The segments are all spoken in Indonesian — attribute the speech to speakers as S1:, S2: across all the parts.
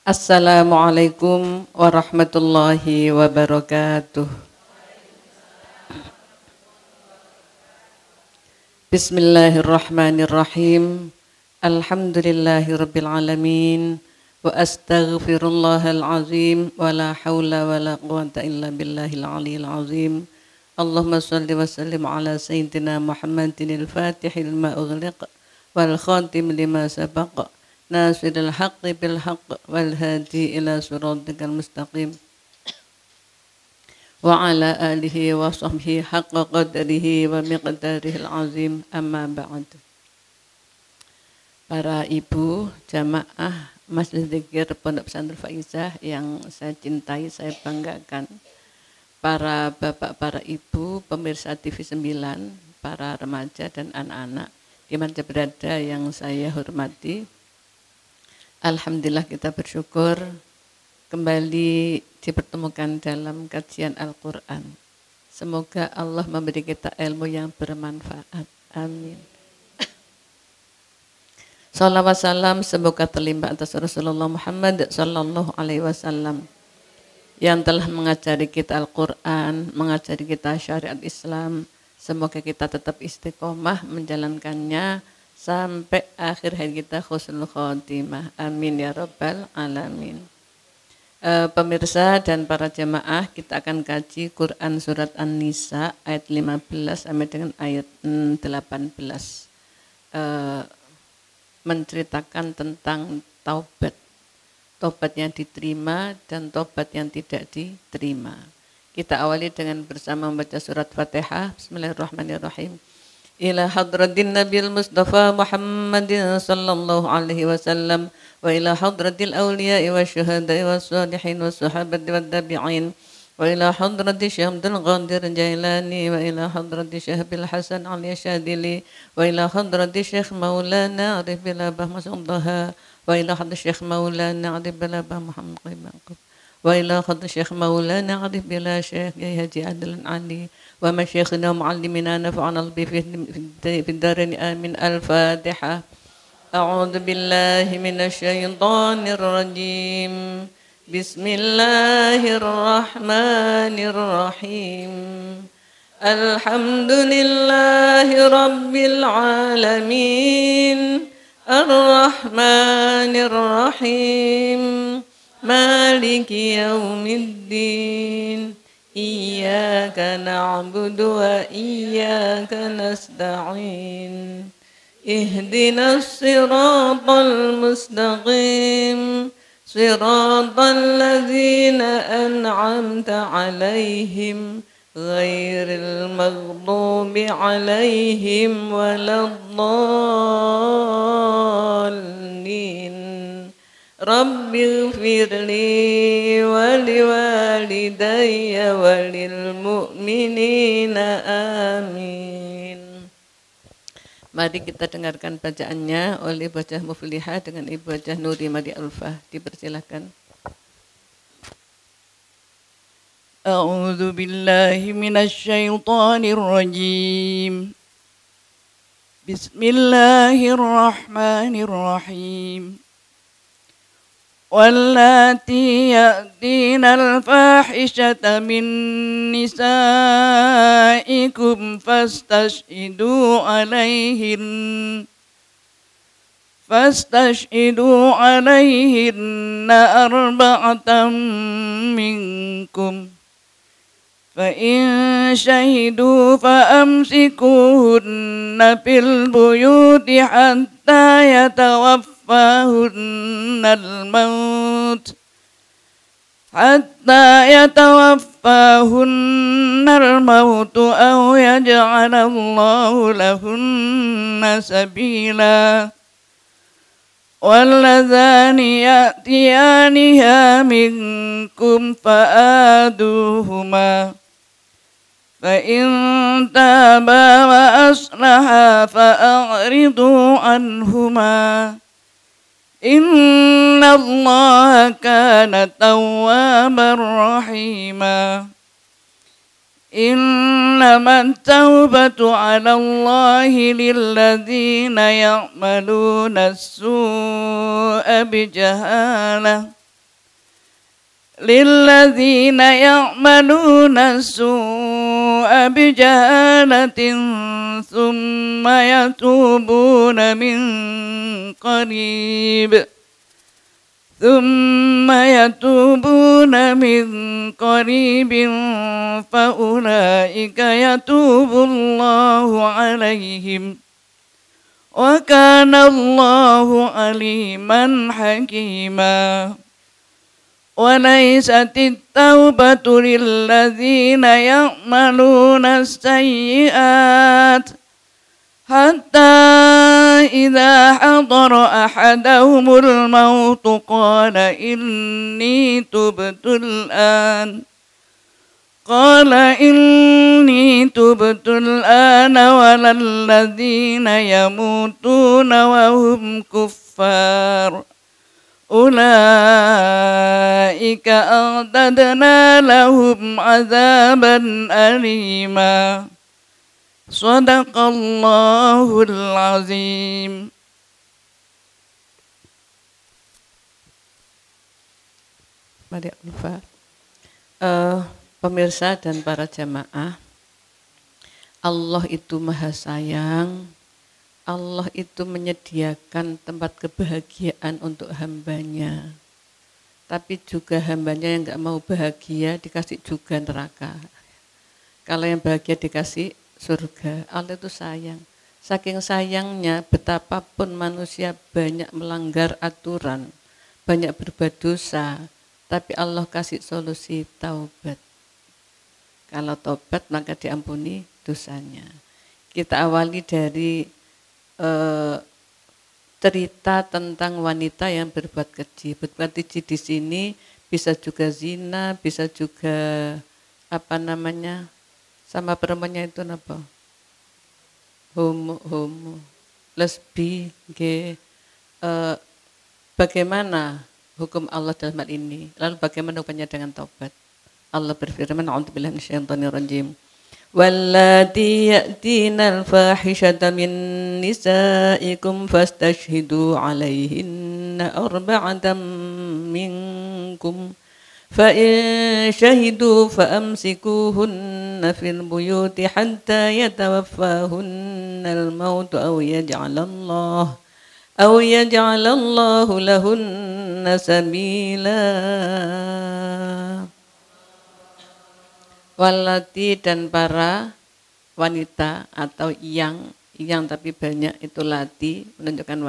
S1: Assalamualaikum warahmatullahi wabarakatuh. Bismillahirrahmanirrahim. Alhamdulillahirabbil alamin wa astaghfirullahal azim wa la haula wa la quwwata illa billahil aliyil azim. Allahumma shalli wa sallim ala sayyidina Muhammadin al-fatihil ma ughliq wal khatim lima sabaq. Nasiril haqqi bil haqq wal hadi ila siratikal mustaqim wa ala alihi wa sahbihi haqqa qadrihi wa miqdarihil azim, amma ba'd. Para ibu jamaah Masjid Dzikir Pondok Pesantren Faizah yang saya cintai, saya banggakan, para bapak, para ibu, pemirsa TV 9, para remaja dan anak-anak dimana berada yang saya hormati. Alhamdulillah kita bersyukur kembali dipertemukan dalam kajian Al-Quran. Semoga Allah memberi kita ilmu yang bermanfaat. Amin. Salawat salam semoga terlimpah atas Rasulullah Muhammad sallallahu alaihi wasallam yang telah mengajari kita Al-Quran, mengajari kita syariat Islam. Semoga kita tetap istiqomah menjalankannya sampai akhir hayat kita husnul khotimah. Amin ya rabbal alamin. Pemirsa dan para jamaah, kita akan kaji Quran surat An-Nisa ayat 15 sampai dengan ayat 18. Menceritakan tentang taubat. Taubat yang diterima dan taubat yang tidak diterima. Kita awali dengan bersama membaca surat Fatihah. Bismillahirrahmanirrahim. Ila hadratin Nabil Mustafa Muhammadin sallallahu alaihi wasallam wa ila hadratil awliya'i wa syuhada'i wa salihin wa sahabati wa tabi'in wa ila hadrati Syekh Abdul Qadir Jailani wa ila hadrati Syekh Bil Hasan Ali Syadili wa ila hadrati Syekh Maulana Arif bin Abah Mas'ud Daha wa ila hadrati Syekh Maulana Arif bin Abah Muhammad Qibaqub wa ila hadrati Syekh Maulana Arif bin Syekh Haji Adlan Ali wa masyayikhina muallimina nafa'ana bi fi darin amin. Al-Fatihah. A'udzu billahi minasy syaithanir rajim. Bismillahirrahmanirrahim. Alhamdulillahi rabbil alamin. Ar-Rahmanir Rahim. Maliki yaumiddin. Iyyaka na'budu wa iyyaka nasta'in. Ihdinas siratal mustaqim. Siratal ladzina an'amta 'alaihim ghairil maghdubi 'alaihim waladdallin. Rabbighfirli wa liwalidayya wa lil mu'minina amin. Mari kita dengarkan bacaannya oleh Ibu Hajah Muflihah dengan Ibu Hajah Nuri Madi Alfah. Dipersilakan.
S2: A'udzu billahi minasy syaithanir rajim. Bismillahirrahmanirrahim. واللاتي يأتين الفاحشة من نسائكم فاستشهدوا عليهن أربعة منكم فإن شهدوا فأمسكوهن في البيوت حتى يتوفاهن الموت أو يجعل الله لهن سبيلا. واللذان يأتيانها منكم فآذوهما فإن تابا وأصلحا فأعرضوا عنهما إن الله كان توابا رحيما. إنما التوبة على الله للذين يعملون السوء بجهالة للذين يعملون السوء بجهالة ثم يتوبون من قريب فأولئك يتوب الله عليهم وكان الله عليما حكيما وليست التوبة للذين يعملون السيئات حتى إذا حضر أحدهم الموت قال إني تبت الآن ولا الذين يموتون وهم كفار أولئك أعتدنا لهم عذابا أليما صدق الله العظيم.
S1: Mari Alfa. Pemirsa dan para jamaah, Allah itu maha sayang. Allah itu menyediakan tempat kebahagiaan untuk hambanya. Tapi juga hambanya yang gak mau bahagia dikasih juga neraka. Kalau yang bahagia dikasih surga. Allah itu sayang. Saking sayangnya betapapun manusia banyak melanggar aturan, banyak berbuat dosa, tapi Allah kasih solusi taubat. Kalau taubat maka diampuni dosanya. Kita awali dari cerita tentang wanita yang berbuat keji. Berbuat keji di sini bisa juga zina, bisa juga sama perempuannya itu apa? Homo, lesbi, gay. Bagaimana hukum Allah dalam hal ini? Lalu bagaimana hukumnya dengan taubat? Allah berfirman, a'udzubillahi minasyaitonirrajim. Wallati ya'tina al-fahishata min nisaikum fastashhidu 'alaihinna arba'atan minkum fa in shahidu fa amsikuhunna fil buyuti hatta yatawaffahunna al-maut aw yaj'alallahu lahunna sabila. Walati dan para wanita atau yang tapi banyak itu lati menunjukkan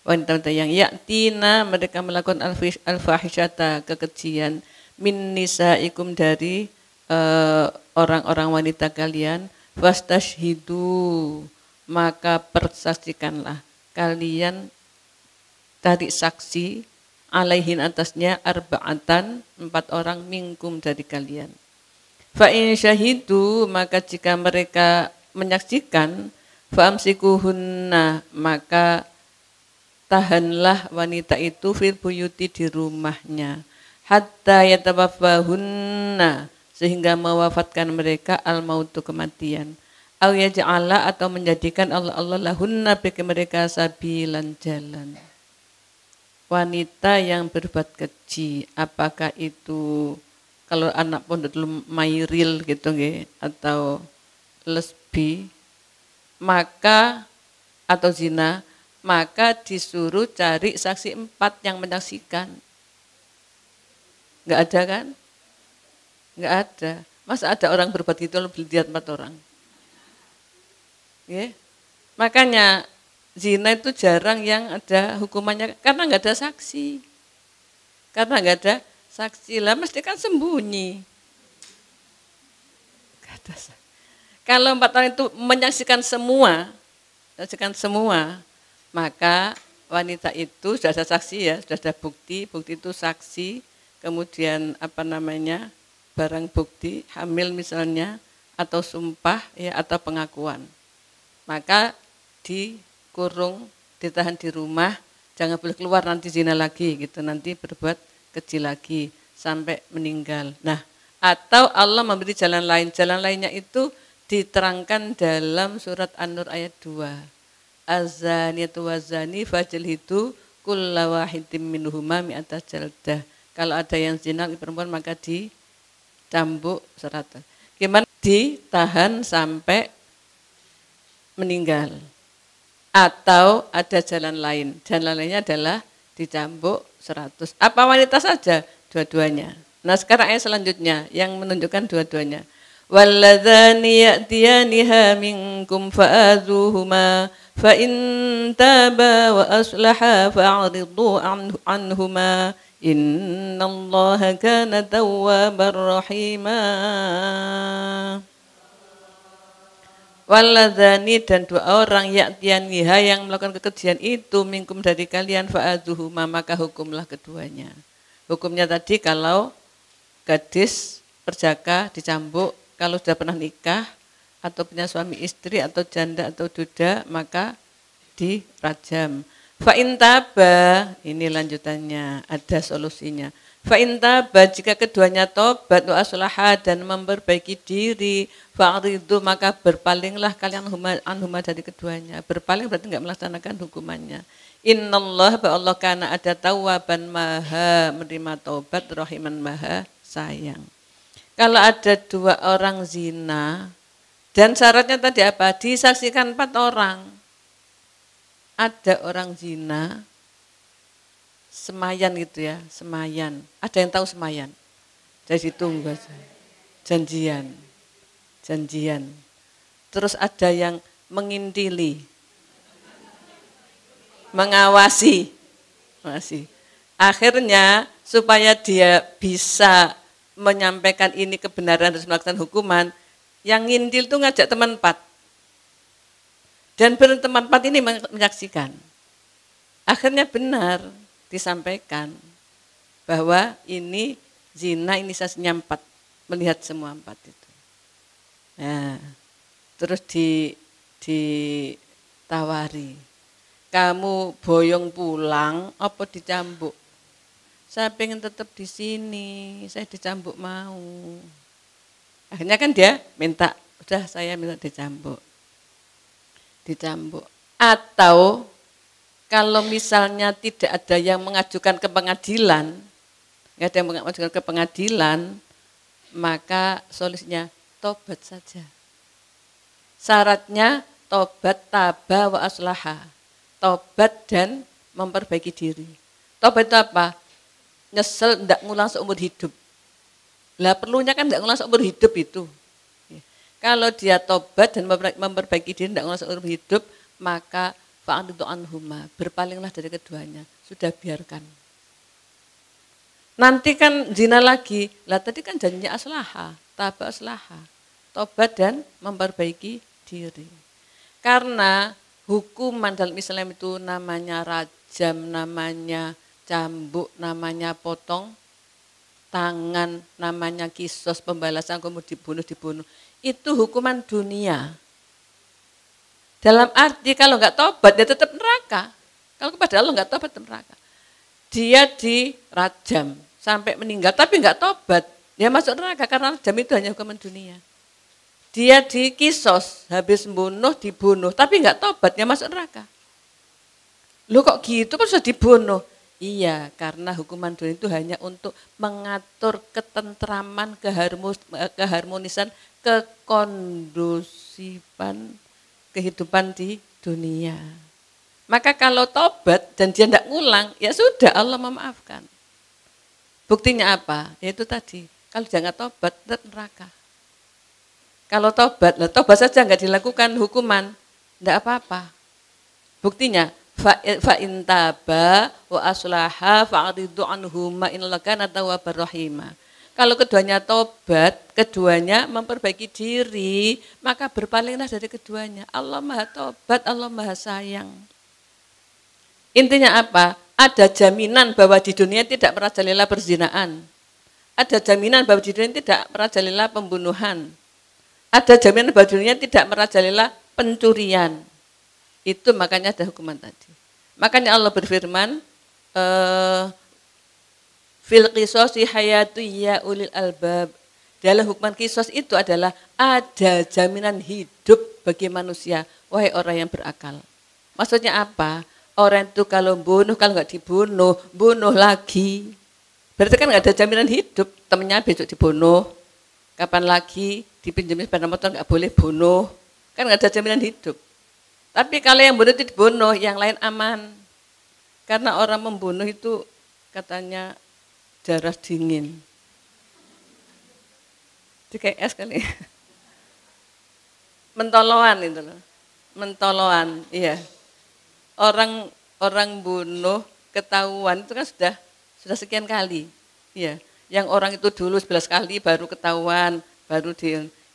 S1: wanita yang yaktina mereka melakukan al-fahisyata kekejian min nisaikum dari orang-orang wanita kalian fastashhidu maka persaksikanlah kalian tarik saksi alaihin atasnya arba'atan 4 orang minkum dari kalian. Fa in syahidu maka jika mereka menyaksikan fa amsikuhunna maka tahanlah wanita itu fil buyuti di rumahnya hatta yatawaffahunna sehingga mewafatkan mereka al mautu kematian au yaj'ala atau menjadikan Allah lahunna bagi mereka sabilan jalan. Wanita yang berbuat keji apakah itu kalau anak pondok dulu mairil gitu nggih atau lesbi maka atau zina maka disuruh cari saksi 4 yang menyaksikan. Enggak ada kan? Enggak ada. Masa ada orang berbuat gitu lalu dilihat 4 orang? Ya. Makanya zina itu jarang yang ada hukumannya karena enggak ada saksi. Karena enggak ada saksi lah mesti kan sembunyi. Kalau 4 orang itu menyaksikan semua, maka wanita itu sudah ada saksi ya, sudah ada bukti itu saksi, kemudian barang bukti hamil misalnya atau sumpah ya atau pengakuan. Maka dikurung, ditahan di rumah, jangan boleh keluar nanti zina lagi gitu, nanti berbuat keji lagi sampai meninggal. Nah, atau Allah memberi jalan lain. Jalan lainnya itu diterangkan dalam surat An-Nur ayat 2. Az-zaniyatu waz-zani fajlidu kulla wahidin minhuma mi'ata jaldah. Kalau ada yang zina perempuan maka dicambuk 100. Gimana? Ditahan sampai meninggal. Atau ada jalan lain. Jalan lainnya adalah dicambuk 100. Apa wanita saja? Dua-duanya. Nah sekarang ayat selanjutnya yang menunjukkan dua-duanya. Walladzani ya'tiyaniha minkum fa'adhuhuma fa in taba wa aslaha fa'ridu anhuma innallaha kana tawwabar rahima. Walladzani dan dua orang ya'tiyaniha yang melakukan kekejian itu minkum dari kalian fa'adhuhuma maka hukumlah keduanya. Hukumnya tadi kalau gadis perjaka dicambuk, kalau sudah pernah nikah atau punya suami istri atau janda atau duda maka dirajam. Fa in taba, ini lanjutannya, ada solusinya. Fa in taba, jika keduanya tobat wa aslaha dan memperbaiki diri, fa'ridu maka berpalinglah kalian anhuma dari keduanya. Berpaling berarti enggak melaksanakan hukumannya. Innallaha Allah kana ada tawwaban maha menerima taubat rahiman maha sayang. Kalau ada dua orang zina dan syaratnya tadi apa? Disaksikan 4 orang. Ada orang zina semayan gitu ya, semayan. Ada yang tahu semayan? Jadi tunggu aja. Janjian. Terus ada yang mengintili, mengawasi. Akhirnya supaya dia bisa menyampaikan ini kebenaran harus melakukan hukuman, yang ngintil itu ngajak teman 4. Dan teman 4 ini menyaksikan. Akhirnya benar disampaikan bahwa ini zina, ini saksinya 4, melihat semua 4 itu. Nah, terus ditawari, kamu boyong pulang apa dicambuk? Saya pengen tetap di sini, saya dicambuk mau. Akhirnya kan dia minta, udah saya minta dicambuk. Atau kalau misalnya tidak ada yang mengajukan ke pengadilan, nggak ada yang mengajukan ke pengadilan, maka solusinya tobat saja. Syaratnya tobat taba wa aslaha, tobat dan memperbaiki diri. Tobat itu apa? Nyesel tidak ngulang seumur hidup. Lah perlunya kan tidak ngulang seumur hidup itu. Kalau dia tobat dan memperbaiki diri tidak ngulang seumur hidup, maka fa'ridu anhuma, berpalinglah dari keduanya. Sudah biarkan. Nanti kan zina lagi. Lah tadi kan janjinya aslaha, taba aslaha. Tobat dan memperbaiki diri. Karena hukuman dalam Islam itu namanya rajam, namanya cambuk, namanya potong tangan, namanya kisos, pembalasan, kemudian dibunuh. Itu hukuman dunia. Dalam arti kalau enggak tobat dia tetap neraka. Kalau kepada Allah enggak tobat tetap neraka. Dia dirajam sampai meninggal tapi enggak tobat, dia masuk neraka karena rajam itu hanya hukuman dunia. Dia dikisos, habis dibunuh tapi enggak tobat, dia masuk neraka. Lu kok gitu kok sudah dibunuh? Iya, karena hukuman dunia itu hanya untuk mengatur ketentraman, keharmonisan, kekondusifan kehidupan di dunia. Maka kalau tobat dan dia tidak ngulang, ya sudah Allah memaafkan. Buktinya apa? Yaitu tadi, kalau jangan tobat, tetap neraka. Kalau tobat saja enggak dilakukan hukuman, tidak apa-apa. Buktinya, fa in taba wa aslaha fa'ridu anhuma innallaha kana tawwabar rahima. Kalau keduanya tobat, keduanya memperbaiki diri, maka berpalinglah dari keduanya. Allah Maha Tobat, Allah Maha Sayang. Intinya apa? Ada jaminan bahwa di dunia tidak merajalela perzinaan. Ada jaminan bahwa di dunia tidak merajalela pembunuhan. Ada jaminan bahwa di dunia tidak merajalela pencurian. Itu makanya ada hukuman tadi. Makanya Allah berfirman, fil qisasi hayatu ya ulil albab. Dalam hukuman kisos itu adalah ada jaminan hidup bagi manusia, wahai orang yang berakal. Maksudnya apa? Orang itu kalau bunuh, kalau nggak dibunuh, bunuh lagi. Berarti kan nggak ada jaminan hidup. Temennya besok dibunuh, kapan lagi dipinjemin sepeda motor nggak boleh bunuh. Kan nggak ada jaminan hidup. Tapi kalau yang bunuh itu dibunuh, yang lain aman. Karena orang membunuh itu katanya darah dingin. Itu kayak es kali. Mentoloan itu loh. Mentoloan, iya. Orang bunuh ketahuan itu kan sudah sekian kali. Iya. Yang orang itu dulu 11 kali baru ketahuan, baru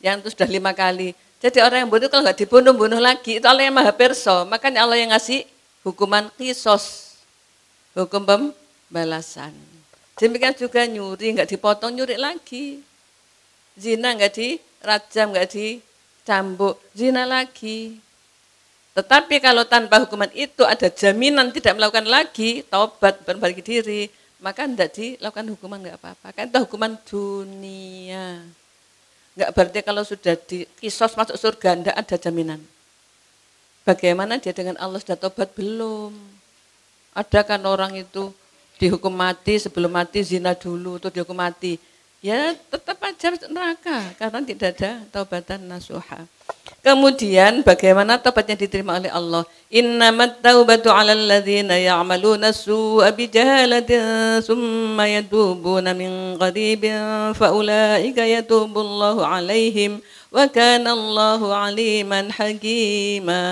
S1: yang itu sudah 5 kali. Jadi orang yang bunuh kalau nggak dibunuh lagi, itu Allah yang Maha Perso. Makanya Allah yang ngasih hukuman kisos, hukum pembalasan. Demikian juga nyuri, nggak dipotong, nyuri lagi. Zina nggak dirajam, nggak dicambuk, zina lagi. Tetapi kalau tanpa hukuman itu ada jaminan tidak melakukan lagi, taubat, berbalik diri, maka tidak dilakukan hukuman nggak apa-apa. Kan itu hukuman dunia. Enggak berarti kalau sudah kisos masuk surga, enggak ada jaminan. Bagaimana dia dengan Allah sudah tobat? Belum. Ada kan orang itu dihukum mati, sebelum mati zina dulu, itu dihukum mati. Ya tetap aja neraka, karena tidak ada taubatan nasuha. Kemudian bagaimana taubatnya diterima oleh Allah? Innamat taubatu 'alal ladzina ya'maluna su'a bijahalatin tsumma yatubuna min qaribin faulaika yatubullahu 'alaihim wa kana Allahu 'aliman hakima.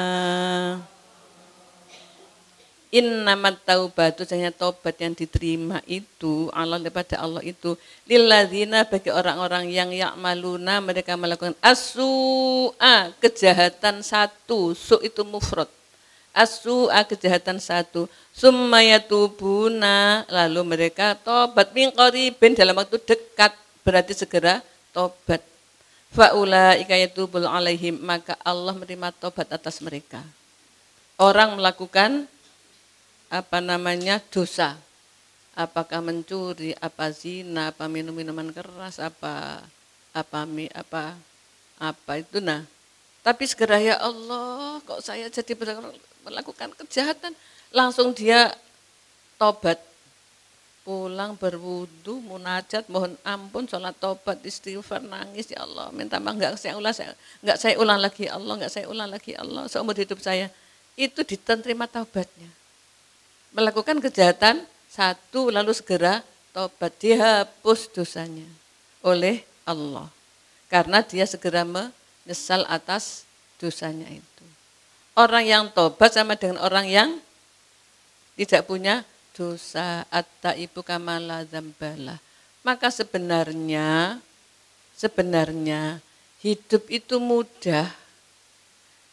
S1: Innamat taubatu, sesungguhnya taubat yang diterima itu Allah daripada Allah itu lilladzina, bagi orang-orang yang ya'maluna, mereka melakukan as-su'a, kejahatan satu, su itu mufrad, as-su'a, kejahatan satu, summa yatubuna, lalu mereka taubat min qaribin, dalam waktu dekat, berarti segera taubat. Faulaika yatubul alaihim, maka Allah menerima taubat atas mereka. Orang melakukan dosa, apakah mencuri, apa zina, apa minum minuman keras, apa itu nah. Tapi segera, ya Allah, kok saya jadi melakukan kejahatan, langsung dia tobat, pulang berwudu, munajat, mohon ampun, sholat tobat, istighfar, nangis, ya Allah, minta maaf, enggak saya ulang lagi, Allah, enggak saya ulang lagi, Allah, seumur hidup saya. Itu diterima taubatnya. Melakukan kejahatan satu, lalu segera tobat, dihapus dosanya oleh Allah. Karena dia segera menyesal atas dosanya itu. Orang yang tobat sama dengan orang yang tidak punya dosa, at-taibu kamala dzambalah. Maka sebenarnya hidup itu mudah.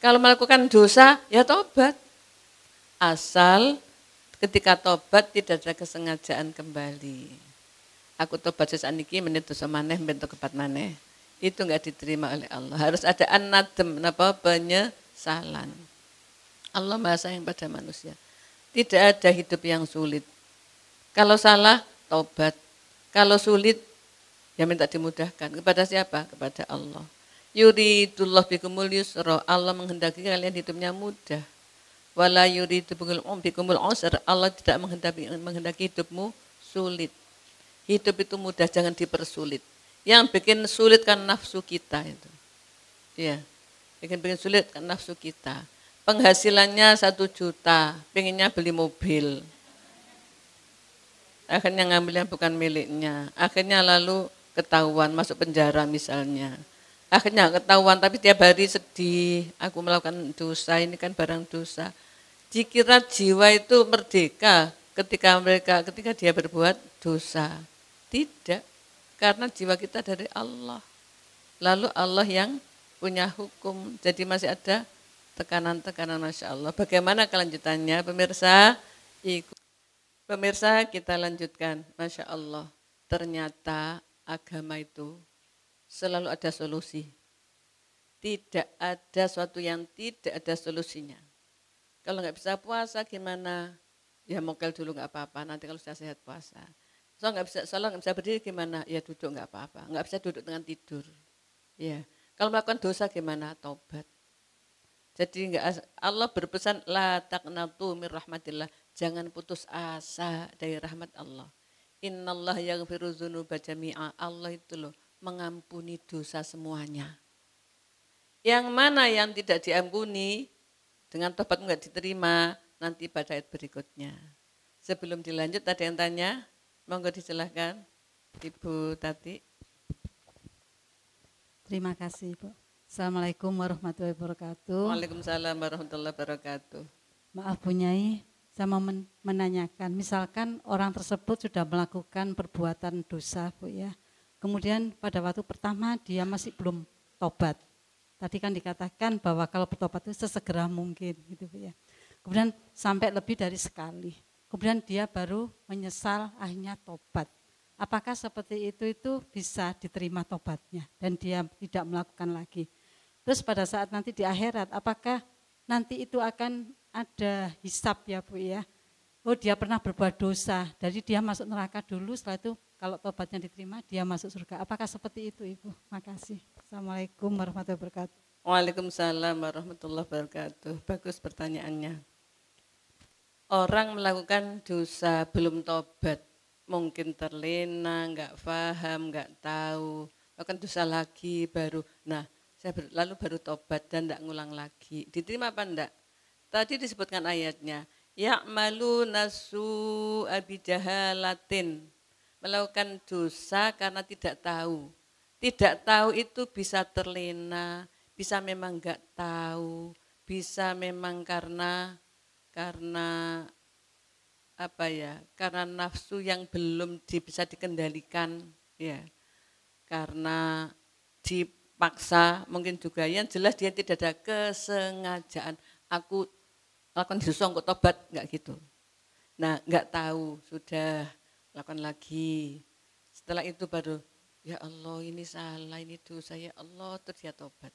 S1: Kalau melakukan dosa, ya tobat. Asal ketika tobat tidak ada kesengajaan kembali. Aku tobat sesaniki menit dosa maneh bentuk kepat maneh. Itu enggak diterima oleh Allah. Harus ada an-nadm, penyesalan. Allah Maha sayang pada manusia. Tidak ada hidup yang sulit. Kalau salah, tobat. Kalau sulit, ya minta dimudahkan. Kepada siapa? Kepada Allah. Yuridullah bikumul yusra. Allah menghendaki kalian hidupnya mudah. Wala yuridu bikumul usra, Allah tidak menghendaki hidupmu sulit. Hidup itu mudah, jangan dipersulit. Yang bikin sulit kan nafsu kita itu. Ya, bikin sulit kan nafsu kita. Penghasilannya 1 juta, pengennya beli mobil. Akhirnya ngambil yang bukan miliknya. Akhirnya lalu ketahuan masuk penjara misalnya. Akhirnya ketahuan, tapi tiap hari sedih, aku melakukan dosa, ini kan barang dosa. Dikira jiwa itu merdeka ketika dia berbuat dosa. Tidak, karena jiwa kita dari Allah. Lalu Allah yang punya hukum, jadi masih ada tekanan-tekanan, Masya Allah. Bagaimana kelanjutannya, pemirsa? Pemirsa, kita lanjutkan, Masya Allah. Ternyata agama itu selalu ada solusi. Tidak ada sesuatu yang tidak ada solusinya. Kalau nggak bisa puasa gimana? Ya mokel dulu nggak apa-apa, nanti kalau sudah sehat puasa. Soalnya nggak bisa berdiri gimana? Ya duduk nggak apa-apa, nggak bisa duduk dengan tidur. Ya, kalau melakukan dosa gimana? Taubat. Jadi Allah berpesan, la taqnatu mir rahmatillah, jangan putus asa dari rahmat Allah. Innallah yaghfiru dzunuba jami'a. Allah itu loh mengampuni dosa semuanya. Yang mana yang tidak diampuni dengan tobat enggak diterima nanti pada ayat berikutnya. Sebelum dilanjut ada yang tanya? Monggo disilahkan Ibu Tati.
S3: Terima kasih, Bu. Assalamualaikum warahmatullahi wabarakatuh.
S1: Waalaikumsalam warahmatullahi wabarakatuh.
S3: Maaf Bu Nyai, saya mau menanyakan, misalkan orang tersebut sudah melakukan perbuatan dosa, Bu ya. Kemudian pada waktu pertama dia masih belum tobat. Tadi kan dikatakan bahwa kalau bertobat itu sesegera mungkin, gitu Bu ya. Kemudian sampai lebih dari sekali. Kemudian dia baru menyesal, akhirnya tobat. Apakah seperti itu bisa diterima tobatnya dan dia tidak melakukan lagi? Terus pada saat nanti di akhirat, apakah nanti itu akan ada hisab ya Bu ya? Oh dia pernah berbuat dosa, jadi dia masuk neraka dulu, setelah itu kalau tobatnya diterima dia masuk surga. Apakah seperti itu Ibu? Makasih. Assalamualaikum warahmatullahi wabarakatuh.
S1: Waalaikumsalam warahmatullahi wabarakatuh. Bagus pertanyaannya. Orang melakukan dosa belum tobat, mungkin terlena, enggak paham, enggak tahu, akan dosa lagi baru. Nah, lalu baru tobat dan enggak ngulang lagi. Diterima apa enggak? Tadi disebutkan ayatnya, ya'malu nasu abijahalatin, melakukan dosa karena tidak tahu. Tidak tahu itu bisa terlena, bisa memang enggak tahu, bisa memang karena apa ya? Karena nafsu yang belum bisa dikendalikan, ya. Karena dipaksa, mungkin juga yang jelas dia tidak ada kesengajaan. Aku lakukan dosa kok tobat, enggak gitu. Nah, enggak tahu, sudah lakukan lagi. Setelah itu baru, ya Allah ini salah, ini dosa, ya Allah, terus dia tobat.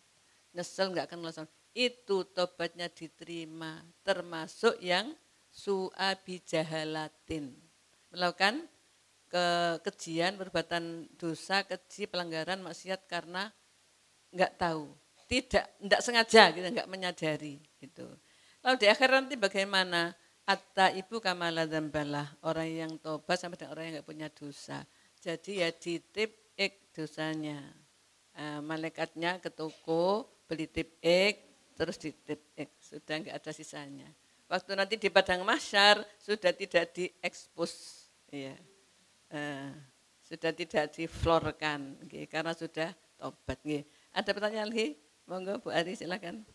S1: Nyesel enggak akan langsung. Itu tobatnya diterima, termasuk yang su'abi jahalatin. Melakukan kekejian, perbuatan dosa, keji, pelanggaran, maksiat karena enggak tahu. Tidak sengaja, gitu, enggak menyadari. Gitu. Lalu di akhir nanti bagaimana? At-taibu kamala dzambalah, orang yang tobat sampai dengan orang yang enggak punya dosa. Jadi ya ditip dosanya. Malaikatnya ke toko, beli tip terus ditip sudah enggak ada sisanya. Waktu nanti di padang mahsyar sudah tidak diekspos, ya. Sudah tidak diflorkan, karena sudah tobat. Ada pertanyaan lagi? Monggo Bu Ari silakan.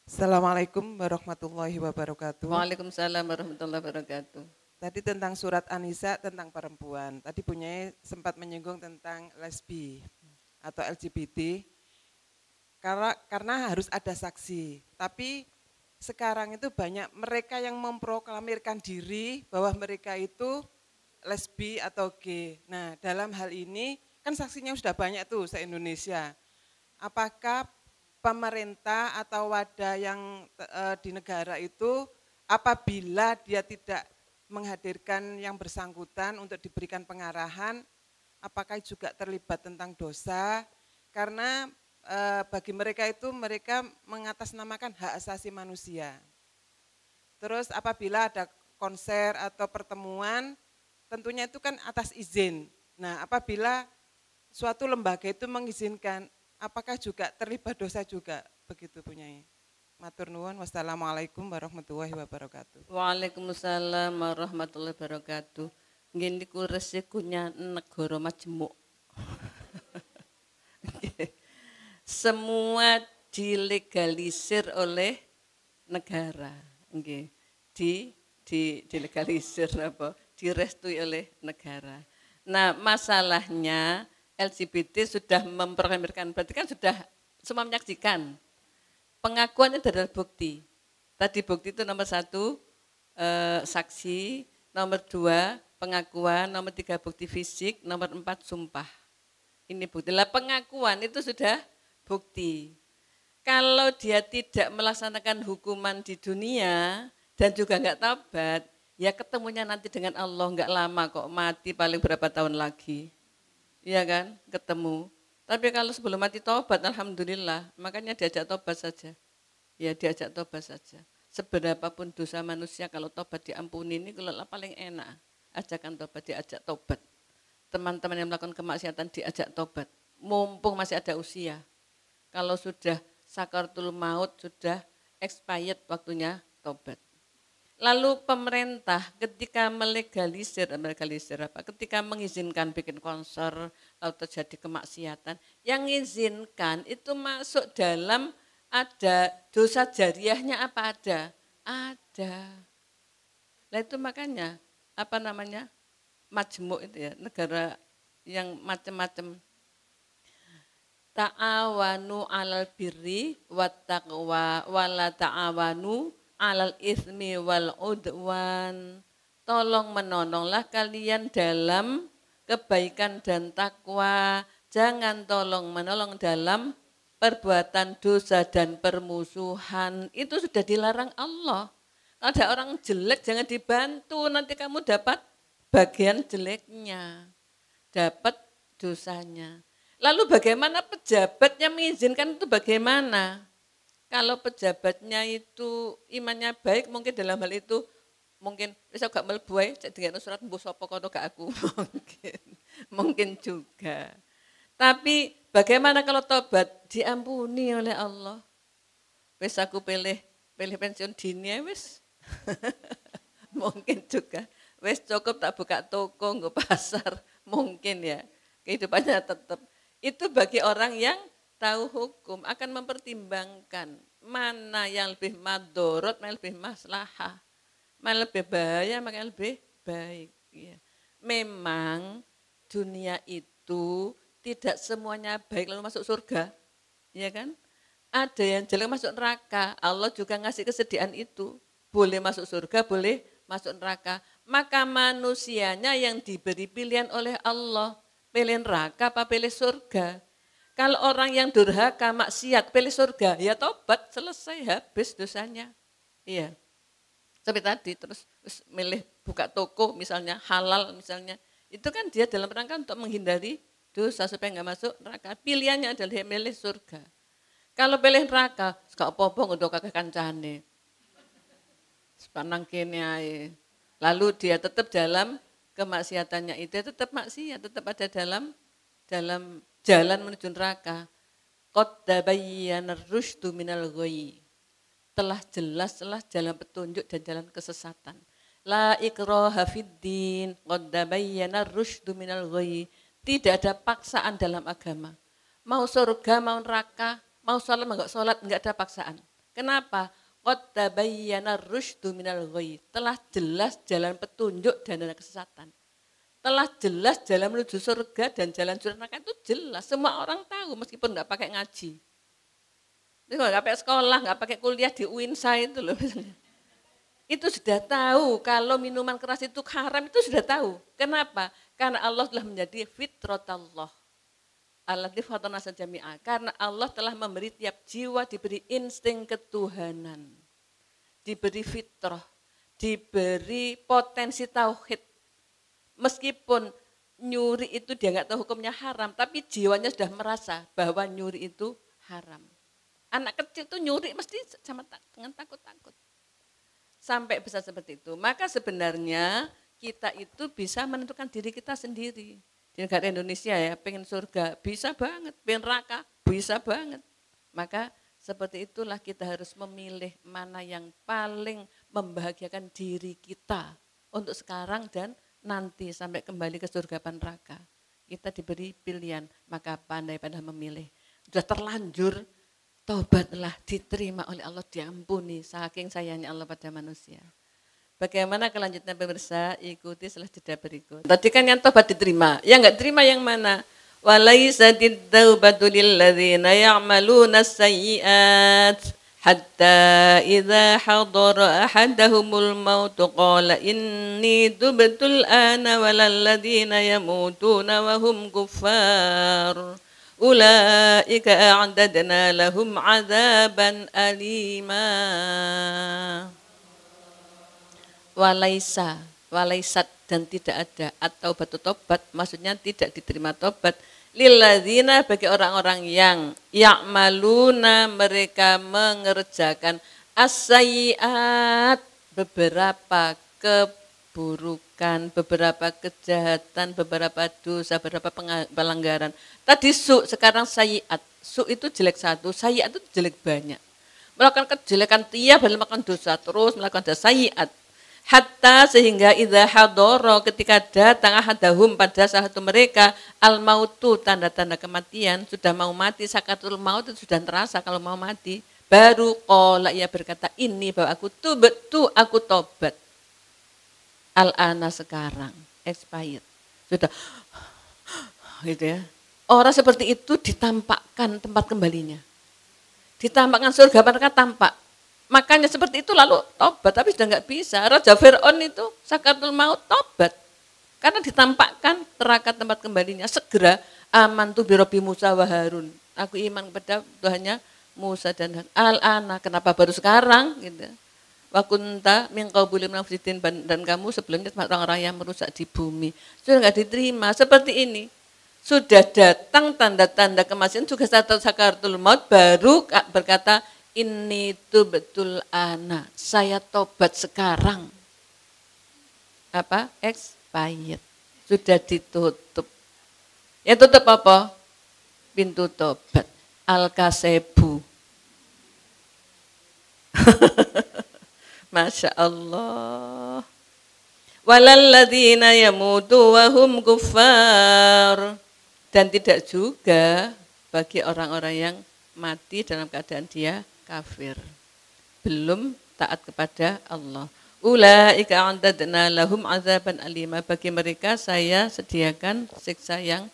S4: Assalamualaikum warahmatullahi wabarakatuh.
S1: Waalaikumsalam warahmatullahi wabarakatuh.
S4: Tadi tentang surat An-Nisa tentang perempuan. Tadi punya sempat menyinggung tentang lesbi atau LGBT. Karena harus ada saksi. Tapi sekarang itu banyak mereka yang memproklamirkan diri bahwa mereka itu lesbi atau gay. Nah, dalam hal ini kan saksinya sudah banyak tuh se-Indonesia. Apakah pemerintah atau wadah yang di negara itu apabila dia tidak menghadirkan yang bersangkutan untuk diberikan pengarahan, apakah juga terlibat tentang dosa? Karena bagi mereka itu mereka mengatasnamakan hak asasi manusia. Terus apabila ada konser atau pertemuan, tentunya itu kan atas izin. Nah, apabila suatu lembaga itu mengizinkan, apakah juga terlibat dosa juga? Begitu Punyai. Matur nuwun, wassalamualaikum warahmatullahi wabarakatuh.
S1: Waalaikumsalam warahmatullahi wabarakatuh. Nggih niku resikonya negara majemuk. Semua dilegalisir oleh negara, nggih. Dilegalisir apa? Direstui oleh negara. Nah, masalahnya LGBT sudah memproklamirkan, berarti kan sudah semua menyaksikan. Pengakuan itu adalah bukti. Tadi bukti itu nomor 1 saksi, nomor 2 pengakuan, nomor 3 bukti fisik, nomor 4 sumpah. Ini bukti. Lah pengakuan itu sudah bukti. Kalau dia tidak melaksanakan hukuman di dunia dan juga enggak taubat, ya ketemunya nanti dengan Allah enggak lama kok, mati paling berapa tahun lagi. Iya kan? Ketemu. Tapi kalau sebelum mati taubat, alhamdulillah, makanya diajak taubat saja. Ya diajak taubat saja. Seberapapun dosa manusia kalau taubat diampuni ini kalau paling enak. ajakan tobat, diajak tobat. Teman-teman yang melakukan kemaksiatan diajak tobat. Mumpung masih ada usia. Kalau sudah sakaratul maut, sudah expired waktunya tobat. Lalu pemerintah ketika melegalisir apa? Ketika mengizinkan bikin konser, lalu terjadi kemaksiatan, yang mengizinkan itu masuk dalam ada dosa jariahnya apa ada? Ada. Nah itu makanya apa namanya? Majmuk itu ya, negara yang macam-macam. Ta'awanu 'alal birri wat taqwa wala ta'awanu 'alal ismi wal udwan. Tolong menolonglah kalian dalam kebaikan dan takwa. Jangan tolong menolong dalam perbuatan dosa dan permusuhan. Itu sudah dilarang Allah. Kalau ada orang jelek jangan dibantu, nanti kamu dapat bagian jeleknya. Dapat dosanya. Lalu bagaimana pejabatnya mengizinkan itu bagaimana? Kalau pejabatnya itu imannya baik, mungkin dalam hal itu mungkin bisa gak melbuai, dengan surat mbuh sapa kono gak aku mungkin juga. Tapi bagaimana kalau tobat diampuni oleh Allah? Wis aku pilih pensiun dini wis. Mungkin juga. Wis cukup tak buka toko nggo pasar, mungkin ya. Kehidupannya tetap. Itu bagi orang yang tahu hukum akan mempertimbangkan mana yang lebih madorot, mana yang lebih maslahah, mana lebih bahaya, mana yang lebih baik. Ya. Memang dunia itu tidak semuanya baik lalu masuk surga, ya kan? Ada yang jelek masuk neraka. Allah juga ngasih kesediaan itu. Boleh masuk surga, boleh masuk neraka. Maka manusianya yang diberi pilihan oleh Allah. Pilih neraka apa pilih surga? Kalau orang yang durhaka, maksiat, pilih surga, ya tobat, selesai, habis dosanya. Iya. Seperti tadi, terus milih buka toko misalnya, halal misalnya. Itu kan dia dalam rangka untuk menghindari dosa supaya nggak masuk neraka. Pilihannya adalah dia milih surga. Kalau pilih neraka, gak apa-apa untuk kakek kancane. Sepanang kene ae. Lalu dia tetap dalam kemaksiatannya itu tetap maksiat, tetap ada dalam jalan menuju neraka. Qad tabayyana ar-rusydu minal ghayy. Telah jelas jalan petunjuk dan jalan kesesatan. La ikraha fiddin, qad tabayyana ar-rusydu minal ghayy. Tidak ada paksaan dalam agama. Mau surga, mau neraka, mau sholat, mau enggak sholat, enggak ada paksaan. Kenapa? Qad tabayyana ar-rusydu minal ghayy. Telah jelas jalan petunjuk dan jalan kesesatan. Telah jelas jalan menuju surga dan jalan menuju neraka itu jelas. Semua orang tahu meskipun enggak pakai ngaji. Enggak pakai sekolah, enggak pakai kuliah di UINSA itu loh. Itu sudah tahu kalau minuman keras itu haram, itu sudah tahu. Kenapa? Karena Allah telah menjadi fitratallah. Allati fatana jami'a. Karena Allah telah memberi tiap jiwa diberi insting ketuhanan. Diberi fitrah, diberi potensi tauhid. Meskipun nyuri itu dia nggak tahu hukumnya haram, tapi jiwanya sudah merasa bahwa nyuri itu haram. Anak kecil itu nyuri mesti dengan takut-takut. Sampai bisa seperti itu. Maka sebenarnya kita itu bisa menentukan diri kita sendiri. Di negara Indonesia ya, pengen surga, bisa banget. Pengen neraka, bisa banget. Maka seperti itulah kita harus memilih mana yang paling membahagiakan diri kita untuk sekarang dan nanti sampai kembali ke surga dan neraka. Kita diberi pilihan, maka pandai-pandai memilih. Sudah terlanjur, taubatlah, diterima oleh Allah, diampuni, saking sayangnya Allah pada manusia. Bagaimana kelanjutan pemirsa? Ikuti setelah jeda berikut. Tadi kan yang tobat diterima, yang enggak terima yang mana? Walaisatit taubatu lilladzina ya'maluna as-sayyi'at hatta idza hadara ahadahumul maut qala inni tubtul ana walalladzina yamutuna wa hum kuffar. Ulaika a'dadna lahum 'adzaban alima. Walaisat dan tidak ada atau batu tobat, maksudnya tidak diterima tobat. Lilladzina bagi orang-orang yang ya'maluna mereka mengerjakan as-sayyi'at beberapa keburukan, beberapa kejahatan, beberapa dosa, beberapa pelanggaran. Tadi sekarang sayiat. Itu jelek satu, sayiat itu jelek banyak. Melakukan kejelekan tiap hari melakukan dosa, terus melakukan dosa sayiat. Hatta sehingga idza hadara ketika datang ahadahum pada salah satu mereka al-mautu tanda-tanda kematian, sudah mau mati, sakaratul maut itu sudah terasa kalau mau mati. Baru qala ia berkata, ini bahwa aku tobat. Al-ana sekarang, expired. Sudah, gitu ya. Orang seperti itu ditampakkan tempat kembalinya. Ditampakkan surga, mereka tampak. Makanya seperti itu lalu tobat, tapi sudah enggak bisa. Raja Fir'aun itu sakaratul maut tobat. Karena ditampakkan neraka tempat kembalinya. Segera amantu birobi Musa wa Harun. Aku iman kepada Tuhannya Musa dan Harun. Al-ana, kenapa baru sekarang? Gitu. Wa kunta min qaubulil mufsidin, dan kamu sebelumnya orang-orang yang merusak di bumi. Sudah enggak diterima seperti ini. Sudah datang tanda-tanda kematian juga sakaratul maut, baru berkata ini itu betul ana, saya tobat sekarang. Apa? Expired. Sudah ditutup. Ya tutup apa? Pintu tobat. Al-kasebu. Masya Allah. Walalladzina yamutu wa hum kuffar. Dan tidak juga bagi orang-orang yang mati dalam keadaan dia kafir. Belum taat kepada Allah. Ulaika a'tadna lahum azaban alima. Bagi mereka saya sediakan siksa yang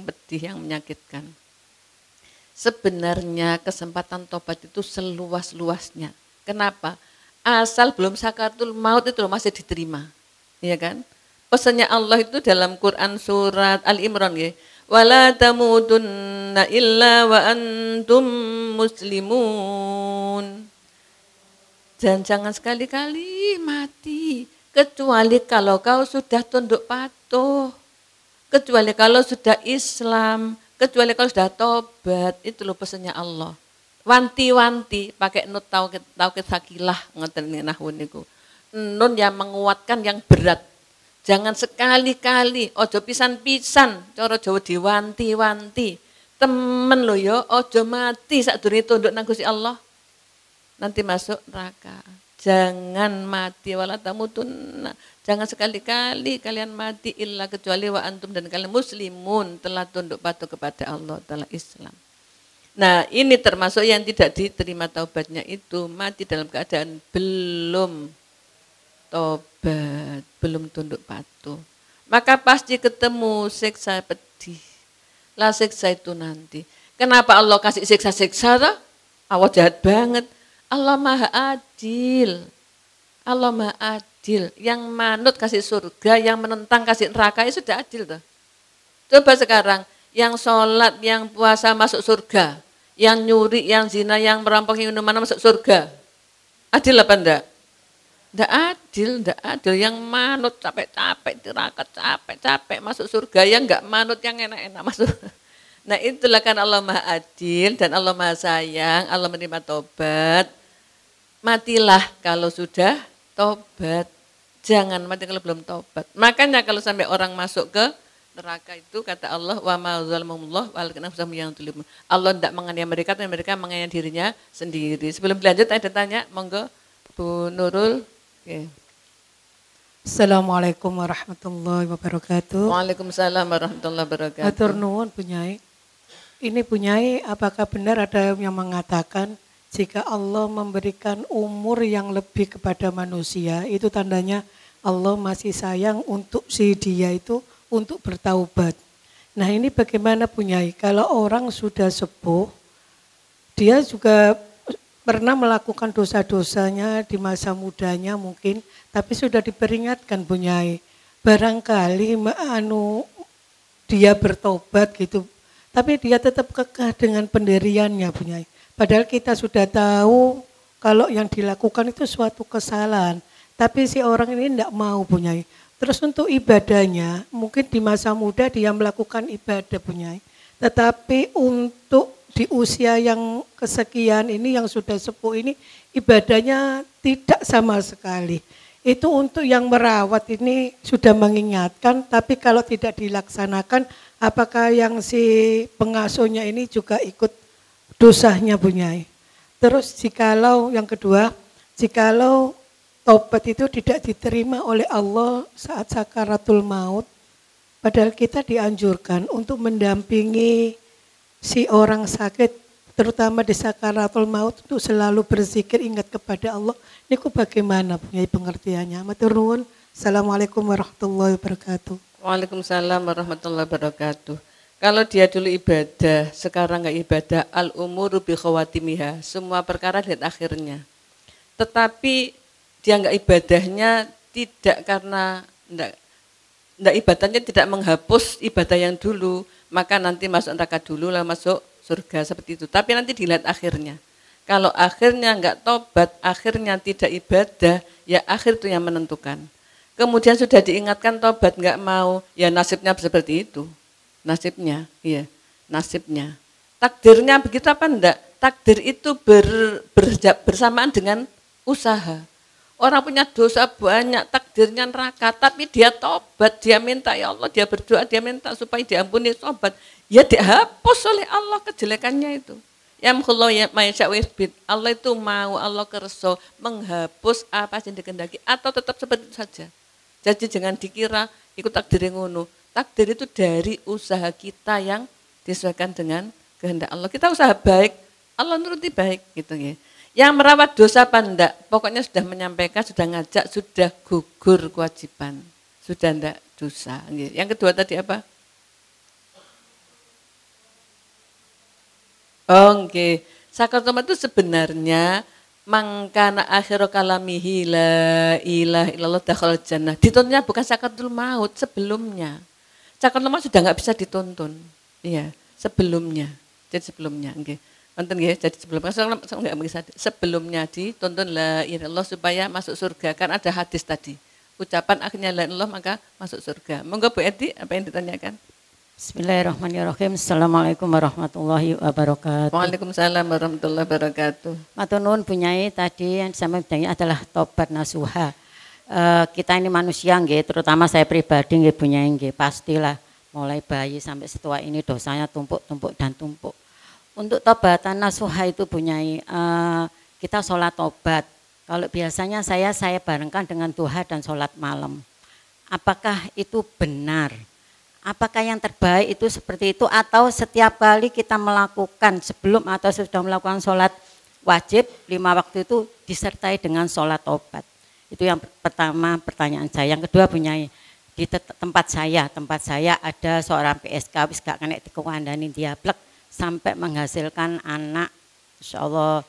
S1: pedih, yang menyakitkan. Sebenarnya kesempatan tobat itu seluas-luasnya. Kenapa? Asal belum sakaratul maut itu masih diterima. Iya kan? Pesannya Allah itu dalam Quran surat Al-Imran ya. Wala tamutunna illa wa antum muslimun. Dan jangan sekali-kali mati kecuali kalau kau sudah tunduk patuh. Kecuali kalau sudah Islam, kecuali kalau sudah tobat. Itu loh pesannya Allah. Wanti-wanti pakai nun taukid sakilah ngoten nahwu niku. Nun yang menguatkan yang berat. Jangan sekali-kali, ojo pisan-pisan, cara Jawa diwanti-wanti. Temen lo yo, ojo mati saat durunge tunduk nang Gusti Allah. Nanti masuk neraka. Jangan mati wala tamutunna. Jangan sekali-kali kalian mati illa kecuali wa antum dan kalian muslimun telah tunduk patuh kepada Allah Ta'ala Islam. Nah, ini termasuk yang tidak diterima taubatnya itu mati dalam keadaan belum tobat, belum tunduk patuh. Maka pasti ketemu siksa pedih. Lah siksa itu nanti. Kenapa Allah kasih siksa-siksa? Allah jahat banget. Allah maha adil. Allah maha adil. Yang manut kasih surga, yang menentang kasih neraka, itu sudah adil tuh. Coba sekarang, yang sholat, yang puasa masuk surga. Yang nyuri, yang zina, yang merampok minuman masuk surga. Adil apa enggak? Enggak adil, yang manut capek-capek, tirakat capek-capek masuk surga, yang enggak manut yang enak-enak masuk. Nah itulah kan Allah maha adil dan Allah maha sayang, Allah menerima tobat. Matilah kalau sudah tobat, jangan mati kalau belum tobat. Makanya kalau sampai orang masuk ke neraka itu kata Allah, wa ma zalamumullah walakin anfusahum yadhlimun. Allah tidak menganiaya mereka, tapi mereka menganiaya dirinya sendiri. Sebelum lanjut ada tanya, monggo Bu Nurul. Okay.
S5: Assalamualaikum warahmatullahi wabarakatuh.
S1: Waalaikumsalam warahmatullahi wabarakatuh.
S5: Hatur nuwun Bu Nyai. Ini Bu Nyai, apakah benar ada yang mengatakan jika Allah memberikan umur yang lebih kepada manusia, itu tandanya Allah masih sayang untuk si dia itu untuk bertaubat. Nah ini bagaimana Bu Nyai, kalau orang sudah sepuh, dia juga pernah melakukan dosa-dosanya di masa mudanya mungkin, tapi sudah diperingatkan Bu Nyai. Barangkali dia bertobat gitu, tapi dia tetap kekeh dengan pendiriannya Bu Nyai. Padahal kita sudah tahu kalau yang dilakukan itu suatu kesalahan, tapi si orang ini tidak mau Bu Nyai. Terus untuk ibadahnya, mungkin di masa muda dia melakukan ibadah Bu Nyai. Tetapi untuk di usia yang kesekian ini yang sudah sepuh ini ibadahnya tidak sama sekali. itu untuk yang merawat ini sudah mengingatkan, tapi kalau tidak dilaksanakan, apakah yang si pengasuhnya ini juga ikut dosanya Bu Nyai? Terus jikalau yang kedua, jikalau taubat itu tidak diterima oleh Allah saat sakaratul maut, padahal kita dianjurkan untuk mendampingi si orang sakit, terutama di sakaratul maut, untuk selalu berzikir, ingat kepada Allah. Ini kok bagaimana punya pengertiannya? Matur nuwun. Assalamualaikum warahmatullahi wabarakatuh.
S1: Waalaikumsalam warahmatullahi wabarakatuh. Kalau dia dulu ibadah, sekarang enggak ibadah, al-umuru bi khawatimiha, semua perkara lihat akhirnya. Tetapi dia enggak ibadahnya tidak karena enggak ibadahnya tidak menghapus ibadah yang dulu, maka nanti masuk neraka dulu lah masuk surga seperti itu. Tapi nanti dilihat akhirnya. Kalau akhirnya enggak tobat, akhirnya tidak ibadah, ya akhir itu yang menentukan. Kemudian sudah diingatkan tobat enggak mau, ya nasibnya seperti itu. Nasibnya, iya, nasibnya. Takdirnya begitu apa enggak? Takdir itu bersamaan dengan usaha. Orang punya dosa banyak, takdirnya neraka, tapi dia tobat, dia minta ya Allah, dia berdoa, dia minta supaya diampuni, tobat. Ya dihapus oleh Allah kejelekannya itu. Yamhullahu ma yasha'u yuthbit. Allah itu mau, Allah kerso menghapus apa yang dikehendaki atau tetap seperti itu saja. Jadi jangan dikira ikut takdir yang ngono. Takdir itu dari usaha kita yang disesuaikan dengan kehendak Allah. Kita usaha baik, Allah nuruti baik gitu ya. Yang merawat dosa apa enggak? Pokoknya sudah menyampaikan, sudah ngajak, sudah gugur kewajiban. Sudah enggak dosa. Yang kedua tadi apa? Oke. Sakaratul maut itu sebenarnya mangkana akhiru kalamihi la ilaha illallah dakhala jannah. Dituntutnya bukan sakaratul maut, sebelumnya. Sakaratul maut sudah enggak bisa dituntun. Iya, sebelumnya. Jadi sebelumnya, nggih. Nonton ya, jadi sebelumnya dituntun la ilaha illallah supaya masuk surga. Kan ada hadis tadi. Ucapan akhirnya la ilaha illallah maka masuk surga. Monggo Bu Edi, apa yang ditanyakan?
S3: Bismillahirrahmanirrahim. Assalamualaikum warahmatullahi wabarakatuh.
S1: Waalaikumsalam warahmatullahi wabarakatuh.
S3: Matur nuwun Bu Nyai, tadi yang disampaikan adalah tobat nasuha. Kita ini manusia nggih, terutama saya pribadi nggih Bu Nyai nggih, pastilah mulai bayi sampai setua ini dosanya tumpuk-tumpuk dan tumpuk. Untuk tobatan nasuha itu Bu Nyai, kita sholat tobat. Kalau biasanya saya barengkan dengan duha dan sholat malam. Apakah itu benar? Apakah yang terbaik itu seperti itu atau setiap kali kita melakukan sebelum atau sudah melakukan sholat wajib 5 waktu itu disertai dengan sholat tobat? Itu yang pertama pertanyaan saya. Yang kedua Bu Nyai, di tempat saya ada seorang PSK wis gak kena dikewandani diablek sampai menghasilkan anak, insya Allah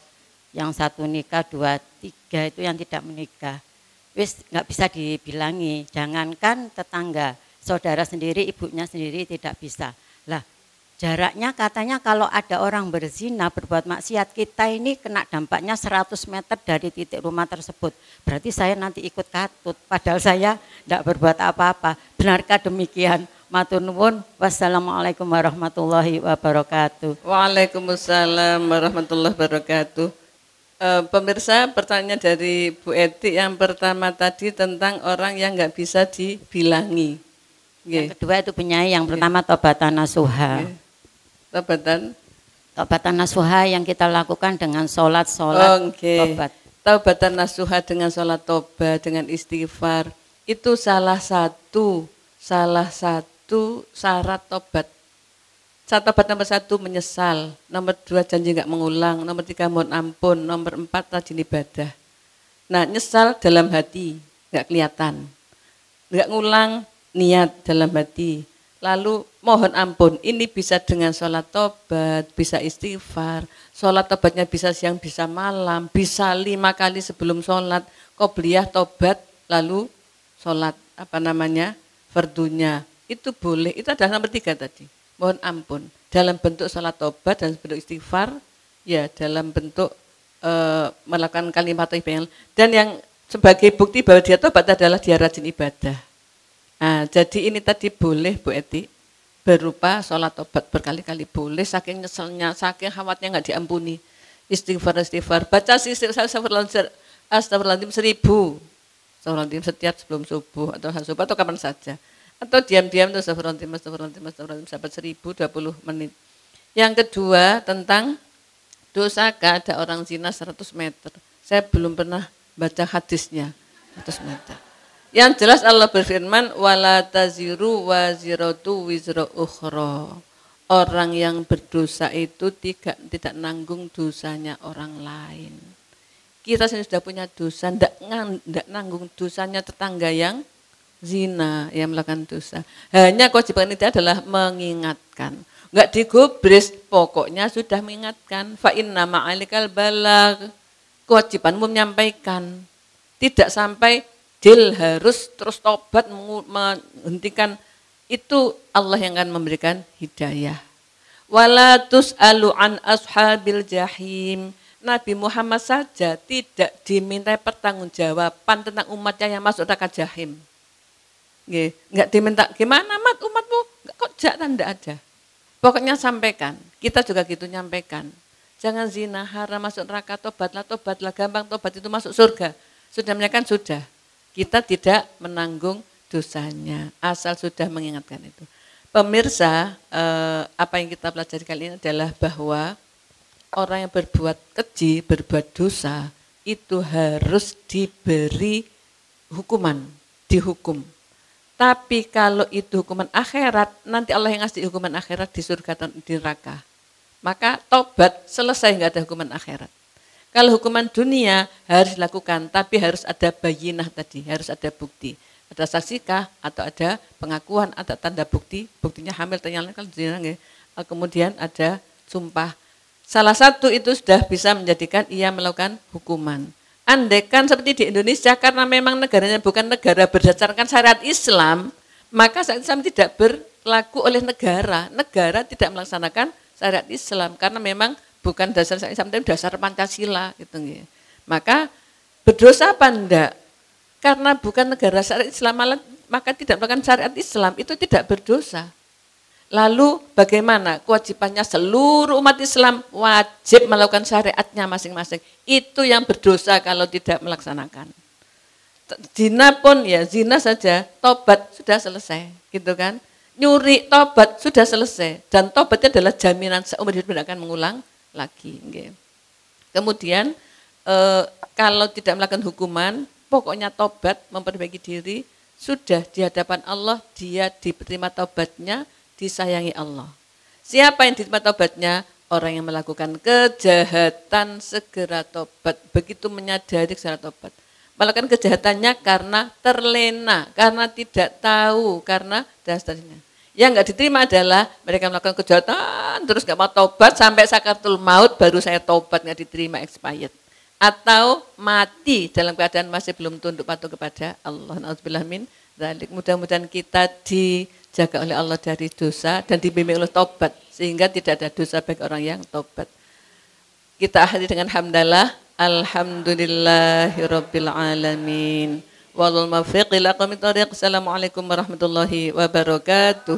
S3: yang satu nikah, 2, 3 itu yang tidak menikah. Wis nggak bisa dibilangi, jangankan tetangga, saudara sendiri, ibunya sendiri tidak bisa. Lah jaraknya katanya kalau ada orang berzina, berbuat maksiat, kita ini kena dampaknya 100 meter dari titik rumah tersebut. Berarti saya nanti ikut katut, padahal saya tidak berbuat apa-apa. Benarkah demikian? Matur nuwun. Wassalamualaikum warahmatullahi wabarakatuh.
S1: Waalaikumsalam warahmatullahi wabarakatuh. Pemirsa, pertanyaan dari Bu Edi yang pertama tadi tentang orang yang nggak bisa dibilangi.
S3: Yang kedua itu Bu Nyai, yang pertama tobatan nasuha. Tobatan nasuha yang kita lakukan dengan sholat tobat. Tobatan nasuha dengan sholat tobat, dengan istighfar, itu salah satu syarat tobat. Syarat tobat nomor 1 menyesal, nomor 2 janji enggak mengulang, nomor 3 mohon ampun, nomor 4 rajin ibadah. Nah nyesal dalam hati, enggak kelihatan. Enggak ngulang, niat dalam hati. Lalu mohon ampun, ini bisa dengan sholat tobat, bisa istighfar. Sholat tobatnya bisa siang, bisa malam, bisa 5 kali sebelum sholat. Qobliyah tobat, lalu sholat fardunya. Itu boleh, itu adalah nomor 3 tadi. Mohon ampun, dalam bentuk sholat tobat dan bentuk istighfar, ya dalam bentuk melakukan kalimat thayyibah. Dan yang sebagai bukti bahwa dia tobat adalah dia rajin ibadah. Nah, jadi ini tadi boleh Bu Eti, berupa sholat tobat berkali-kali boleh, saking nyeselnya, saking khawatirnya nggak diampuni. Istighfar, baca astagfirullahaladzim 1000,
S1: astagfirullahaladzim setiap sebelum subuh atau subuh atau kapan saja. Atau diam-diam tuh astagfirullahaladzim sampai 1020 menit. Yang kedua tentang dosa ada orang zina 100 meter. Saya belum pernah baca hadisnya 100 meter. Yang jelas Allah berfirman wala taziru waziratu wizra ukhra. Orang yang berdosa itu tidak nanggung dosanya orang lain. Kita sudah punya dosa, tidak nanggung dosanya tetangga yang zina, yang melakukan dosa. Hanya kewajiban kita adalah mengingatkan. Enggak digubris, pokoknya sudah mengingatkan. Fa inna ma'alikal balagh. Kewajibanmu menyampaikan. Tidak sampai harus terus tobat menghentikan. Itu Allah yang akan memberikan hidayah. Wala tus'alu an ashabil jahim. Nabi Muhammad saja tidak diminta pertanggungjawaban tentang umatnya yang masuk neraka jahim. Enggak diminta, gimana umatmu? Kok jangan tidak ada. Pokoknya sampaikan. Kita juga gitu nyampaikan. Jangan zina, haram, masuk neraka, tobatlah, gampang tobat itu masuk surga. Sudah menyampaikan sudah. Kita tidak menanggung dosanya, asal sudah mengingatkan itu. Pemirsa, apa yang kita pelajari kali ini adalah bahwa orang yang berbuat keji, berbuat dosa, itu harus diberi hukuman, dihukum. Tapi kalau itu hukuman akhirat, nanti Allah yang ngasih hukuman akhirat di surga atau di neraka. Maka tobat, selesai, nggak ada hukuman akhirat. Kalau hukuman dunia harus dilakukan, tapi harus ada bayinah tadi, harus ada bukti. Ada saksikah atau ada pengakuan atau tanda bukti, buktinya hamil ternyata kalau zina, kemudian ada sumpah. Salah satu itu sudah bisa menjadikan ia melakukan hukuman. Andaikan seperti di Indonesia karena memang negaranya bukan negara berdasarkan syariat Islam, maka syariat Islam tidak berlaku oleh negara. Negara tidak melaksanakan syariat Islam karena memang bukan dasar syariat Islam, tapi dasar Pancasila gitu. Maka berdosa apa enggak? Karena bukan negara syariat Islam, maka tidak melakukan syariat Islam, itu tidak berdosa. Lalu bagaimana? Kewajibannya seluruh umat Islam wajib melakukan syariatnya masing-masing. Itu yang berdosa kalau tidak melaksanakan. Zina pun ya zina saja, tobat sudah selesai, gitu kan? Nyuri, tobat sudah selesai. Dan tobatnya adalah jaminan seumur hidup tidak akan mengulang lagi. Kemudian kalau tidak melakukan hukuman, pokoknya tobat, memperbaiki diri, sudah di hadapan Allah, dia diterima tobatnya, disayangi Allah. Siapa yang diterima tobatnya? Orang yang melakukan kejahatan segera tobat. Begitu menyadari segera tobat. Melakukan kejahatannya karena terlena, karena tidak tahu, karena dan seterusnya. Yang enggak diterima adalah mereka melakukan kejahatan, terus enggak mau tobat, sampai sakaratul maut baru saya tobat, enggak diterima, expired. Atau mati dalam keadaan masih belum tunduk patuh kepada Allah. Nauzubillah min dzalik. Mudah-mudahan kita dijaga oleh Allah dari dosa dan dibimbing oleh tobat sehingga tidak ada dosa bagi orang yang tobat. Kita akhiri dengan hamdalah. Alhamdulillahirabbil alamin. Wallahul muwaffiq ila aqwamit thoriq. Assalamualaikum warahmatullahi wabarakatuh.